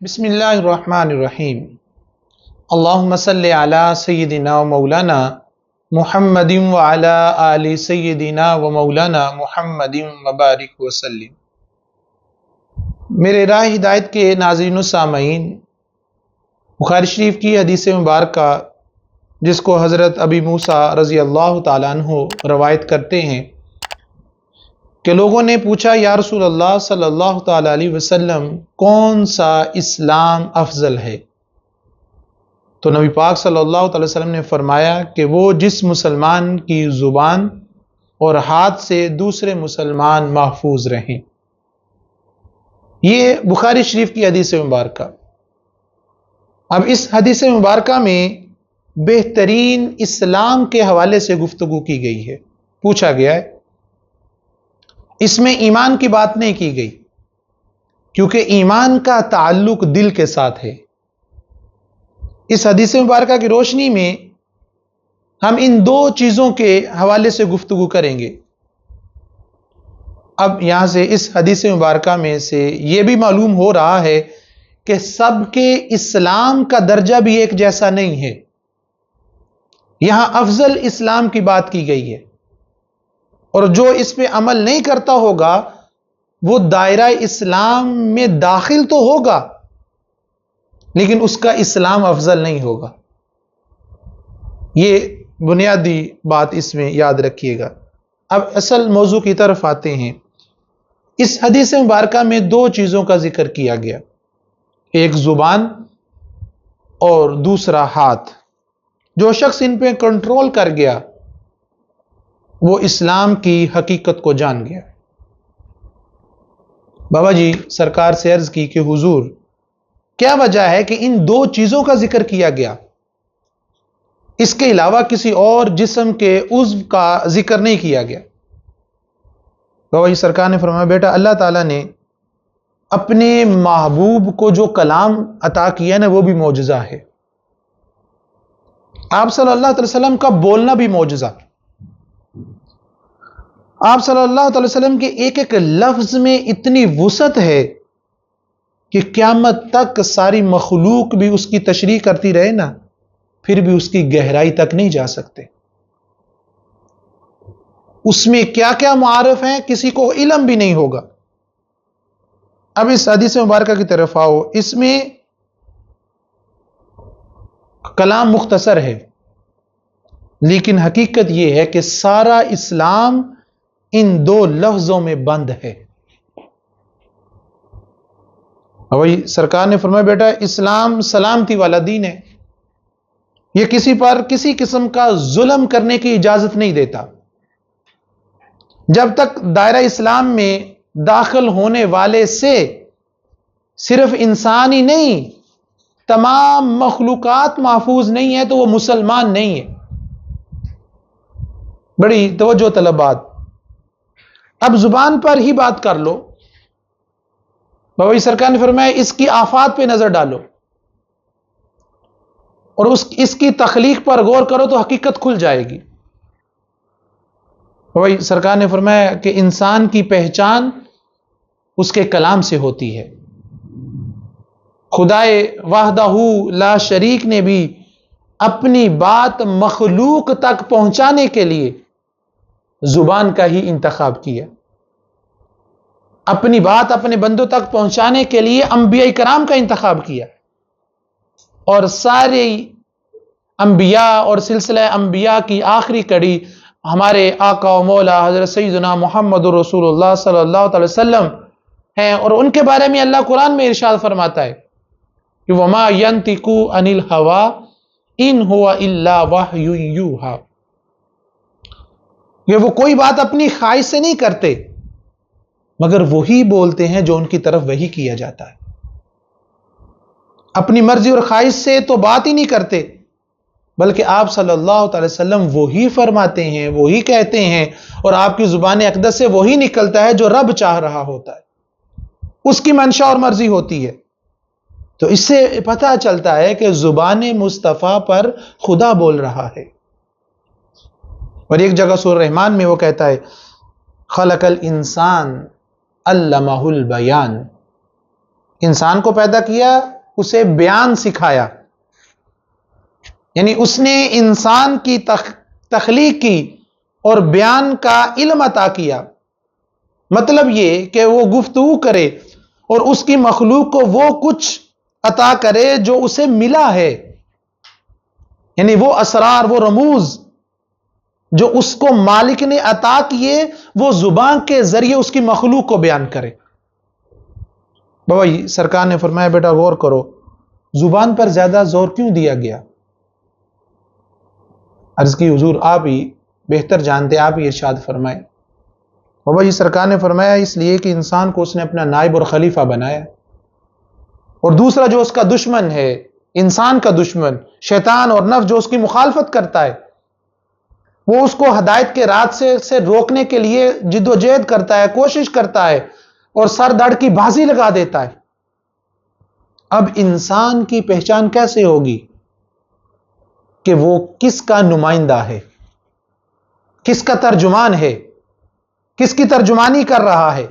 بسم اللہ الرحمن الرحیم اللہم صلی علی سیدنا و مولانا محمد وعلی آل سیدنا و مولانا محمد مبارک وسلم۔ میرے راہ ہدایت کے ناظرین و سامعین، بخاری شریف کی حدیث مبارکہ جس کو حضرت ابی موسیٰ رضی اللہ تعالیٰ عنہ روایت کرتے ہیں کہ لوگوں نے پوچھا یا رسول اللہ صلی اللہ تعالیٰ علیہ وسلم کون سا اسلام افضل ہے؟ تو نبی پاک صلی اللہ تعالیٰ وسلم نے فرمایا کہ وہ جس مسلمان کی زبان اور ہاتھ سے دوسرے مسلمان محفوظ رہیں۔ یہ بخاری شریف کی حدیث مبارکہ۔ اب اس حدیث مبارکہ میں بہترین اسلام کے حوالے سے گفتگو کی گئی ہے۔ پوچھا گیا ہے، اس میں ایمان کی بات نہیں کی گئی کیونکہ ایمان کا تعلق دل کے ساتھ ہے۔ اس حدیث مبارکہ کی روشنی میں ہم ان دو چیزوں کے حوالے سے گفتگو کریں گے۔ اب یہاں سے اس حدیث مبارکہ میں سے یہ بھی معلوم ہو رہا ہے کہ سب کے اسلام کا درجہ بھی ایک جیسا نہیں ہے۔ یہاں افضل اسلام کی بات کی گئی ہے، اور جو اس پہ عمل نہیں کرتا ہوگا وہ دائرہ اسلام میں داخل تو ہوگا لیکن اس کا اسلام افضل نہیں ہوگا۔ یہ بنیادی بات اس میں یاد رکھیے گا۔ اب اصل موضوع کی طرف آتے ہیں۔ اس حدیث مبارکہ میں دو چیزوں کا ذکر کیا گیا، ایک زبان اور دوسرا ہاتھ۔ جو شخص ان پہ کنٹرول کر گیا وہ اسلام کی حقیقت کو جان گیا۔ بابا جی سرکار سے عرض کی کہ حضور کیا وجہ ہے کہ ان دو چیزوں کا ذکر کیا گیا، اس کے علاوہ کسی اور جسم کے عضو کا ذکر نہیں کیا گیا؟ بابا جی سرکار نے فرمایا، بیٹا اللہ تعالیٰ نے اپنے محبوب کو جو کلام عطا کیا نا وہ بھی معجزہ ہے۔ آپ صلی اللہ علیہ وسلم کا بولنا بھی معجزہ۔ آپ صلی اللہ علیہ وسلم کے ایک ایک لفظ میں اتنی وسعت ہے کہ قیامت تک ساری مخلوق بھی اس کی تشریح کرتی رہے نا پھر بھی اس کی گہرائی تک نہیں جا سکتے۔ اس میں کیا کیا معارف ہیں کسی کو علم بھی نہیں ہوگا۔ اب اس حدیث مبارکہ کی طرف آؤ۔ اس میں کلام مختصر ہے لیکن حقیقت یہ ہے کہ سارا اسلام ان دو لفظوں میں بند ہے۔ وہی سرکار نے فرمایا، بیٹا اسلام سلامتی والا دین ہے، یہ کسی پر کسی قسم کا ظلم کرنے کی اجازت نہیں دیتا۔ جب تک دائرہ اسلام میں داخل ہونے والے سے صرف انسان ہی نہیں تمام مخلوقات محفوظ نہیں ہے تو وہ مسلمان نہیں ہے۔ بڑی توجہ طلب بات۔ اب زبان پر ہی بات کر لو۔ بابا سرکار نے فرمایا اس کی آفات پہ نظر ڈالو اور اس کی تخلیق پر غور کرو تو حقیقت کھل جائے گی۔ بابا سرکار نے فرمایا کہ انسان کی پہچان اس کے کلام سے ہوتی ہے۔ خدائے وحدہ لا شریک نے بھی اپنی بات مخلوق تک پہنچانے کے لیے زبان کا ہی انتخاب کیا۔ اپنی بات اپنے بندوں تک پہنچانے کے لیے انبیاء کرام کا انتخاب کیا، اور سارے انبیاء اور سلسلہ انبیاء کی آخری کڑی ہمارے آقا و مولا حضرت سیدنا محمد رسول اللہ صلی اللہ علیہ وسلم ہیں، اور ان کے بارے میں اللہ قرآن میں ارشاد فرماتا ہے کہ وَمَا يَنْتِقُ عَنِ الْهَوَىٰ إِنْ هُوَ إِلَّا وَحْيٌ يُوحَىٰ، کہ وہ کوئی بات اپنی خواہش سے نہیں کرتے مگر وہی بولتے ہیں جو ان کی طرف وحی کیا جاتا ہے۔ اپنی مرضی اور خواہش سے تو بات ہی نہیں کرتے بلکہ آپ صلی اللہ تعالی وسلم وہی فرماتے ہیں، وہی کہتے ہیں، اور آپ کی زبان اقدس سے وہی نکلتا ہے جو رب چاہ رہا ہوتا ہے، اس کی منشا اور مرضی ہوتی ہے۔ تو اس سے پتہ چلتا ہے کہ زبان مصطفیٰ پر خدا بول رہا ہے۔ اور ایک جگہ سورہ رحمان میں وہ کہتا ہے خلق الانسان علمہ البیان، انسان کو پیدا کیا، اسے بیان سکھایا، یعنی اس نے انسان کی تخلیق کی اور بیان کا علم عطا کیا۔ مطلب یہ کہ وہ گفتگو کرے اور اس کی مخلوق کو وہ کچھ عطا کرے جو اسے ملا ہے، یعنی وہ اسرار، وہ رموز جو اس کو مالک نے عطا کیے، وہ زبان کے ذریعے اس کی مخلوق کو بیان کرے۔ بابا سرکار نے فرمایا بیٹا غور کرو، زبان پر زیادہ زور کیوں دیا گیا؟ عرض کی حضور آپ ہی بہتر جانتے، آپ ہی ارشاد فرمائے۔ بابا سرکار نے فرمایا اس لیے کہ انسان کو اس نے اپنا نائب اور خلیفہ بنایا، اور دوسرا جو اس کا دشمن ہے، انسان کا دشمن شیطان اور نفس جو اس کی مخالفت کرتا ہے، وہ اس کو ہدایت کے راہ سے روکنے کے لیے جد و جہد کرتا ہے، کوشش کرتا ہے اور سر دڑ کی بازی لگا دیتا ہے۔ اب انسان کی پہچان کیسے ہوگی کہ وہ کس کا نمائندہ ہے، کس کا ترجمان ہے، کس کی ترجمانی کر رہا ہے؟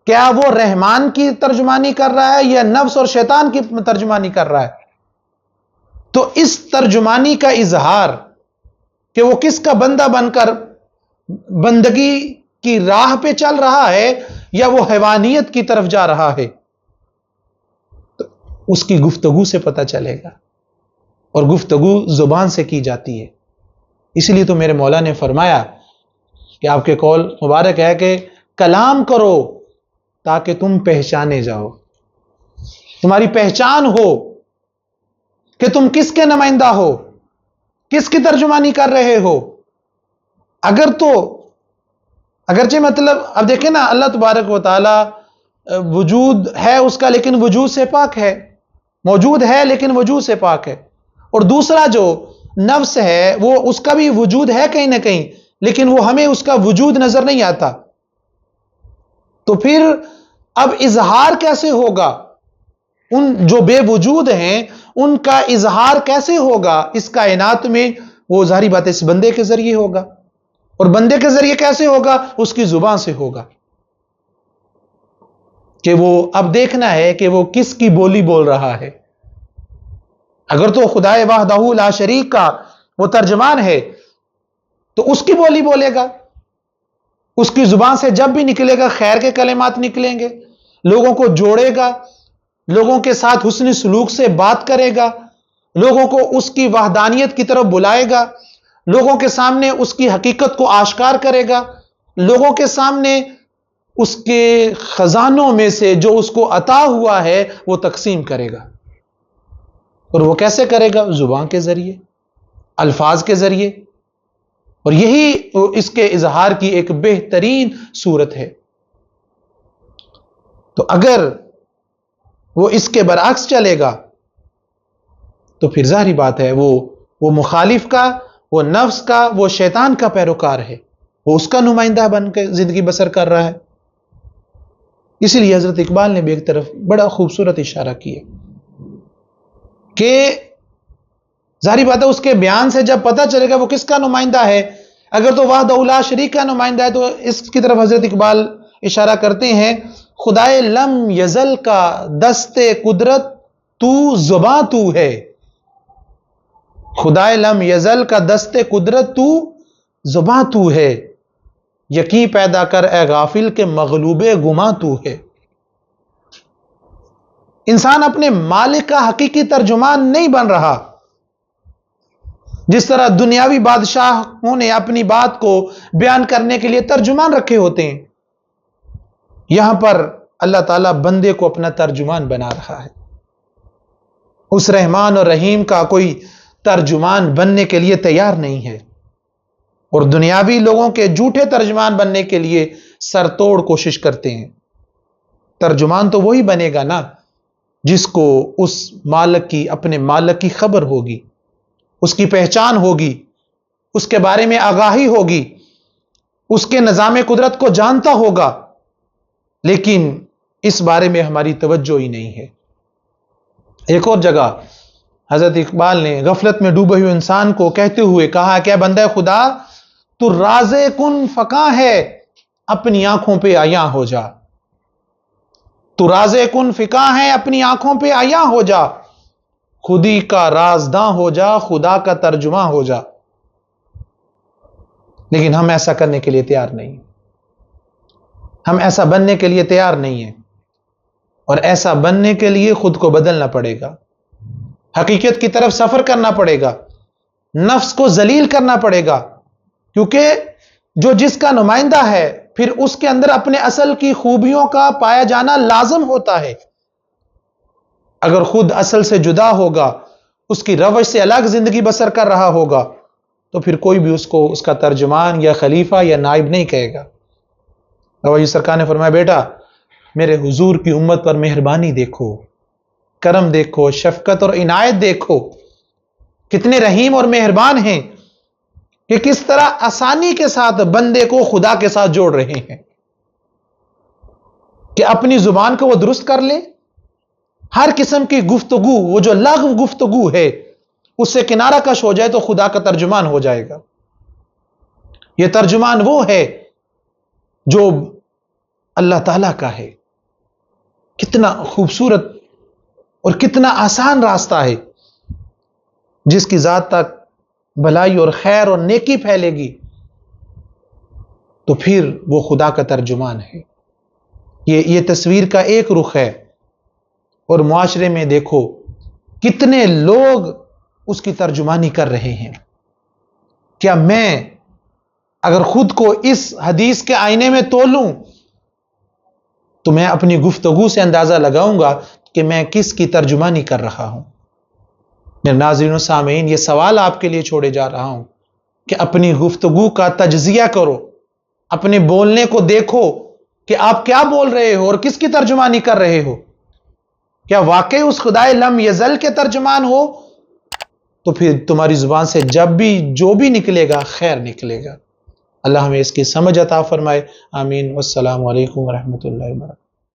کیا وہ رحمان کی ترجمانی کر رہا ہے یا نفس اور شیطان کی ترجمانی کر رہا ہے؟ تو اس ترجمانی کا اظہار کہ وہ کس کا بندہ بن کر بندگی کی راہ پہ چل رہا ہے یا وہ حیوانیت کی طرف جا رہا ہے، تو اس کی گفتگو سے پتہ چلے گا، اور گفتگو زبان سے کی جاتی ہے۔ اس لیے تو میرے مولا نے فرمایا کہ آپ کے قول مبارک ہے کہ کلام کرو تاکہ تم پہچانے جاؤ، تمہاری پہچان ہو کہ تم کس کے نمائندہ ہو، کس کی ترجمانی کر رہے ہو۔ اگرچہ مطلب اب دیکھیں نا، اللہ تبارک و تعالی وجود ہے اس کا لیکن وجود سے پاک ہے، موجود ہے لیکن وجود سے پاک ہے، اور دوسرا جو نفس ہے وہ اس کا بھی وجود ہے کہیں نہ کہیں، لیکن وہ ہمیں اس کا وجود نظر نہیں آتا۔ تو پھر اب اظہار کیسے ہوگا؟ ان جو بے وجود ہیں ان کا اظہار کیسے ہوگا اس کائنات میں؟ وہ ظاہری بات اس بندے کے ذریعے ہوگا، اور بندے کے ذریعے کیسے ہوگا؟ اس کی زبان سے ہوگا، کہ وہ اب دیکھنا ہے کہ وہ کس کی بولی بول رہا ہے۔ اگر تو خدائے وحدہ لا شریک کا وہ ترجمان ہے تو اس کی بولی بولے گا، اس کی زبان سے جب بھی نکلے گا خیر کے کلمات نکلیں گے، لوگوں کو جوڑے گا، لوگوں کے ساتھ حسن سلوک سے بات کرے گا، لوگوں کو اس کی وحدانیت کی طرف بلائے گا، لوگوں کے سامنے اس کی حقیقت کو آشکار کرے گا، لوگوں کے سامنے اس کے خزانوں میں سے جو اس کو عطا ہوا ہے وہ تقسیم کرے گا۔ اور وہ کیسے کرے گا؟ زبان کے ذریعے، الفاظ کے ذریعے، اور یہی اس کے اظہار کی ایک بہترین صورت ہے۔ تو اگر وہ اس کے برعکس چلے گا تو پھر ظاہری بات ہے وہ مخالف کا، وہ نفس کا، وہ شیطان کا پیروکار ہے، وہ اس کا نمائندہ بن کے زندگی بسر کر رہا ہے۔ اسی لیے حضرت اقبال نے بھی ایک طرف بڑا خوبصورت اشارہ کیا کہ ظاہری بات ہے اس کے بیان سے جب پتہ چلے گا وہ کس کا نمائندہ ہے۔ اگر تو وحدہ لا شریک کا نمائندہ ہے تو اس کی طرف حضرت اقبال اشارہ کرتے ہیں، خدائے لم یزل کا دست قدرت تو زباں تو ہے، خدائے لم یزل کا دست قدرت تو زباں تو ہے، یقین پیدا کر اے غافل کے مغلوب گماں تو ہے۔ انسان اپنے مالک کا حقیقی ترجمان نہیں بن رہا، جس طرح دنیاوی بادشاہوں نے اپنی بات کو بیان کرنے کے لیے ترجمان رکھے ہوتے ہیں، یہاں پر اللہ تعالیٰ بندے کو اپنا ترجمان بنا رہا ہے۔ اس رحمان اور رحیم کا کوئی ترجمان بننے کے لیے تیار نہیں ہے، اور دنیاوی لوگوں کے جھوٹے ترجمان بننے کے لیے سر توڑ کوشش کرتے ہیں۔ ترجمان تو وہی بنے گا نا جس کو اس مالک کی، اپنے مالک کی خبر ہوگی، اس کی پہچان ہوگی، اس کے بارے میں آگاہی ہوگی، اس کے نظام قدرت کو جانتا ہوگا، لیکن اس بارے میں ہماری توجہ ہی نہیں ہے۔ ایک اور جگہ حضرت اقبال نے غفلت میں ڈوبے ہوئے انسان کو کہتے ہوئے کہا کہ بندہ خدا تو راز کن فقاں ہے، اپنی آنکھوں پہ عیاں ہو جا۔ تو راز کن فکا ہے اپنی آنکھوں پہ عیاں ہو جا، خودی کا رازداں ہو جا، خدا کا ترجمہ ہو جا۔ لیکن ہم ایسا کرنے کے لیے تیار نہیں، ہم ایسا بننے کے لیے تیار نہیں ہیں، اور ایسا بننے کے لیے خود کو بدلنا پڑے گا، حقیقت کی طرف سفر کرنا پڑے گا، نفس کو ذلیل کرنا پڑے گا، کیونکہ جو جس کا نمائندہ ہے پھر اس کے اندر اپنے اصل کی خوبیوں کا پایا جانا لازم ہوتا ہے۔ اگر خود اصل سے جدا ہوگا، اس کی روش سے الگ زندگی بسر کر رہا ہوگا، تو پھر کوئی بھی اس کو اس کا ترجمان یا خلیفہ یا نائب نہیں کہے گا۔ نواز سرکار نے فرمایا بیٹا میرے حضور کی امت پر مہربانی دیکھو، کرم دیکھو، شفقت اور عنایت دیکھو، کتنے رحیم اور مہربان ہیں کہ کس طرح آسانی کے ساتھ بندے کو خدا کے ساتھ جوڑ رہے ہیں، کہ اپنی زبان کو وہ درست کر لے، ہر قسم کی گفتگو، وہ جو لغو گفتگو ہے اس سے کنارہ کش ہو جائے تو خدا کا ترجمان ہو جائے گا۔ یہ ترجمان وہ ہے جو اللہ تعالیٰ کا ہے۔ کتنا خوبصورت اور کتنا آسان راستہ ہے، جس کی ذات تک بھلائی اور خیر اور نیکی پھیلے گی تو پھر وہ خدا کا ترجمان ہے۔ یہ تصویر کا ایک رخ ہے، اور معاشرے میں دیکھو کتنے لوگ اس کی ترجمانی کر رہے ہیں۔ کیا میں اگر خود کو اس حدیث کے آئینے میں تولوں تو میں اپنی گفتگو سے اندازہ لگاؤں گا کہ میں کس کی ترجمانی کر رہا ہوں۔ میرے ناظرین و سامعین، یہ سوال آپ کے لیے چھوڑے جا رہا ہوں کہ اپنی گفتگو کا تجزیہ کرو، اپنے بولنے کو دیکھو کہ آپ کیا بول رہے ہو اور کس کی ترجمانی کر رہے ہو۔ کیا واقعی اس خدائے لم یزل کے ترجمان ہو؟ تو پھر تمہاری زبان سے جب بھی جو بھی نکلے گا خیر نکلے گا۔ اللہ ہمیں اس کی سمجھ عطا فرمائے، آمین۔ والسلام علیکم ورحمۃ اللہ وبرکاتہ۔